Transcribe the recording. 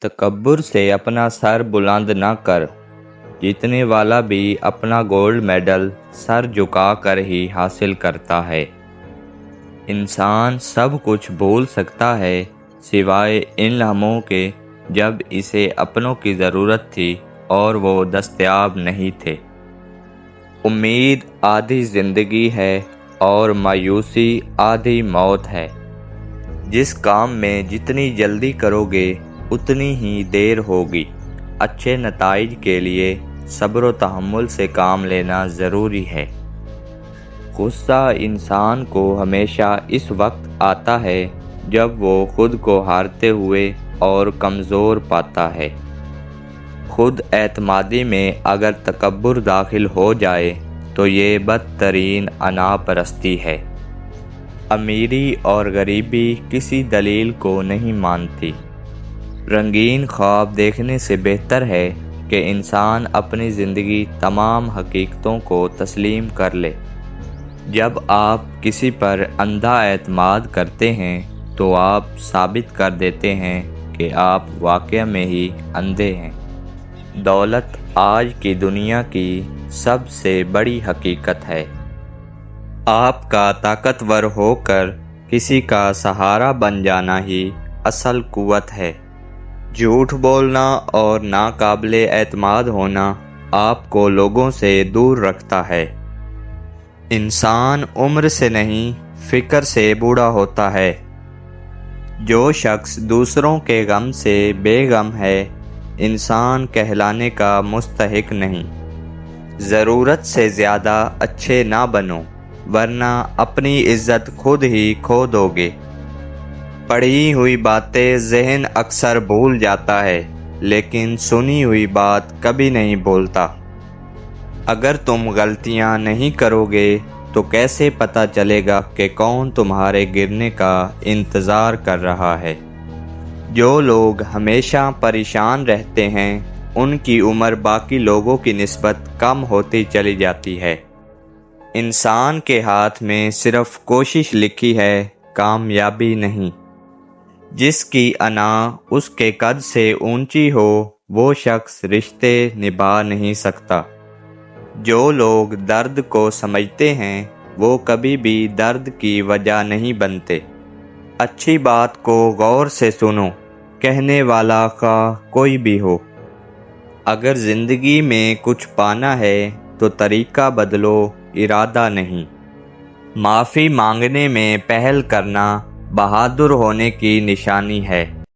तकब्बुर से अपना सर बुलंद न कर। जीतने वाला भी अपना गोल्ड मेडल सर झुका कर ही हासिल करता है। इंसान सब कुछ भूल सकता है सिवाय इन लम्हों के जब इसे अपनों की ज़रूरत थी और वो दस्तयाब नहीं थे। उम्मीद आधी ज़िंदगी है और मायूसी आधी मौत है। जिस काम में जितनी जल्दी करोगे उतनी ही देर होगी। अच्छे नताइज के लिए सब्र व तहम्मुल से काम लेना ज़रूरी है। गुस्सा इंसान को हमेशा इस वक्त आता है जब वो खुद को हारते हुए और कमज़ोर पाता है। खुद एतमादी में अगर तकब्बुर दाखिल हो जाए तो ये बदतरीन अनापरस्ती है। अमीरी और गरीबी किसी दलील को नहीं मानती। रंगीन ख्वाब देखने से बेहतर है कि इंसान अपनी ज़िंदगी तमाम हकीकतों को तस्लीम कर ले। जब आप किसी पर अंधा एतमाद करते हैं तो आप साबित कर देते हैं कि आप वाकई में ही अंधे हैं। दौलत आज की दुनिया की सबसे बड़ी हकीकत है। आपका ताकतवर होकर किसी का सहारा बन जाना ही असल कुव्वत है। झूठ बोलना और नाकाबिले एतमाद होना आपको लोगों से दूर रखता है। इंसान उम्र से नहीं फिक्र से बूढ़ा होता है। जो शख्स दूसरों के गम से बेगम है इंसान कहलाने का मुस्तहिक नहीं। ज़रूरत से ज़्यादा अच्छे ना बनो वरना अपनी इज़्ज़त खुद ही खो दोगे। पढ़ी हुई बातें ज़हन अक्सर भूल जाता है लेकिन सुनी हुई बात कभी नहीं भूलता। अगर तुम गलतियां नहीं करोगे तो कैसे पता चलेगा कि कौन तुम्हारे गिरने का इंतज़ार कर रहा है। जो लोग हमेशा परेशान रहते हैं उनकी उम्र बाकी लोगों की निस्बत कम होती चली जाती है। इंसान के हाथ में सिर्फ कोशिश लिखी है, कामयाबी नहीं। जिसकी अना उसके कद से ऊंची हो वो शख्स रिश्ते निभा नहीं सकता। जो लोग दर्द को समझते हैं वो कभी भी दर्द की वजह नहीं बनते। अच्छी बात को गौर से सुनो, कहने वाला का कोई भी हो। अगर ज़िंदगी में कुछ पाना है तो तरीका बदलो, इरादा नहीं। माफ़ी मांगने में पहल करना बहादुर होने की निशानी है।